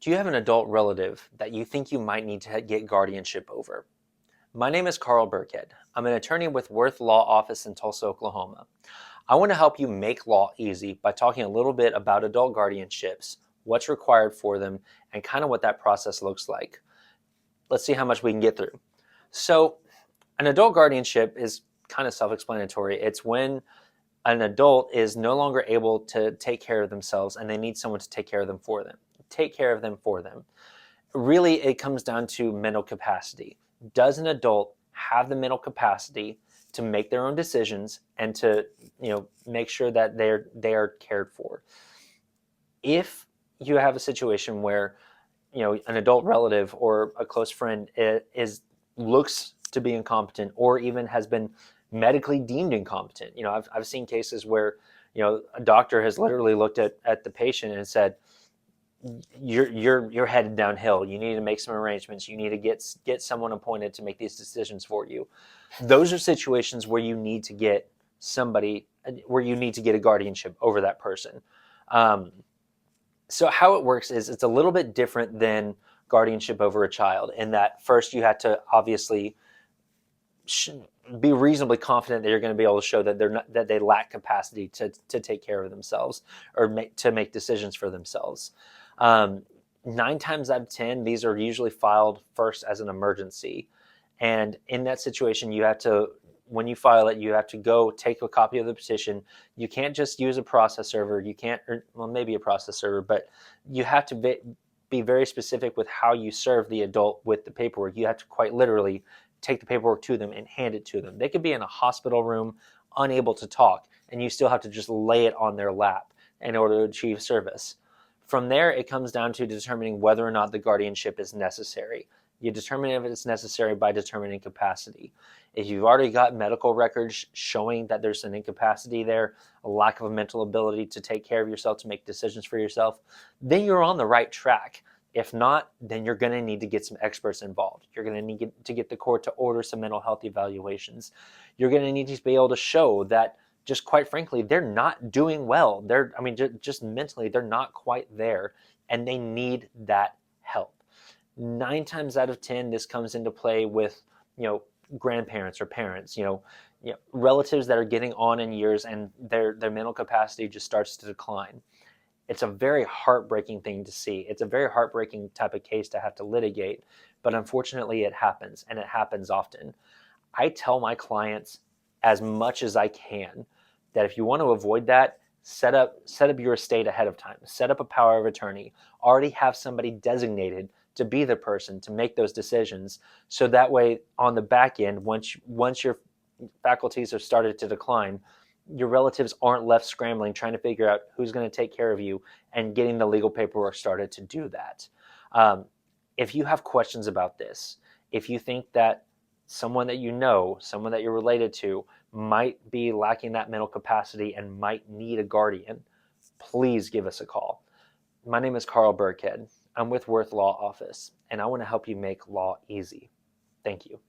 Do you have an adult relative that you think you might need to get guardianship over? My name is Carl Burkhead. I'm an attorney with Worth Law Office in Tulsa, Oklahoma. I want to help you make law easy by talking a little bit about adult guardianships, what's required for them, and kind of what that process looks like. Let's see how much we can get through. So, an adult guardianship is kind of self-explanatory. It's when an adult is no longer able to take care of themselves and they need someone to take care of them for them. Really, it comes down to mental capacity. Does an adult have the mental capacity to make their own decisions and to, make sure that they are cared for? If you have a situation where, an adult relative or a close friend looks to be incompetent or even has been medically deemed incompetent. I've seen cases where, a doctor has literally looked at the patient and said, you're headed downhill. You need to make some arrangements. You need to get someone appointed to make these decisions for you. Those are situations where you need to get a guardianship over that person. So how it works is it's a little bit different than guardianship over a child in that first you have to obviously be reasonably confident that you're going to be able to show that they lack capacity to take care of themselves or to make decisions for themselves. 9 times out of 10, these are usually filed first as an emergency. And in that situation, when you file it, you have to go take a copy of the petition. You can't just use a process server. You can't, maybe a process server, but you have to be very specific with how you serve the adult with the paperwork. You have to quite literally take the paperwork to them and hand it to them. They could be in a hospital room, unable to talk, and you still have to just lay it on their lap in order to achieve service. From there, it comes down to determining whether or not the guardianship is necessary. You determine if it's necessary by determining capacity. If you've already got medical records showing that there's an incapacity there, a lack of a mental ability to take care of yourself, to make decisions for yourself, then you're on the right track. If not, then you're going to need to get some experts involved. You're going to need to get the court to order some mental health evaluations. You're going to need to be able to show that, just quite frankly, they're not doing well. Just mentally, they're not quite there, and they need that help. 9 times out of 10, this comes into play with, grandparents or parents, relatives that are getting on in years and their mental capacity just starts to decline. It's a very heartbreaking thing to see. It's a very heartbreaking type of case to have to litigate, but unfortunately it happens, and it happens often. I tell my clients as much as I can that if you want to avoid that, set up your estate ahead of time. Set up a power of attorney. Already have somebody designated to be the person to make those decisions, so that way on the back end, once your faculties have started to decline, your relatives aren't left scrambling trying to figure out who's going to take care of you and getting the legal paperwork started to do that. If you have questions about this, if you think that someone that someone that you're related to might be lacking that mental capacity and might need a guardian, please give us a call. My name is Carl Burkhead. I'm with Worth Law Office, and I want to help you make law easy. Thank you.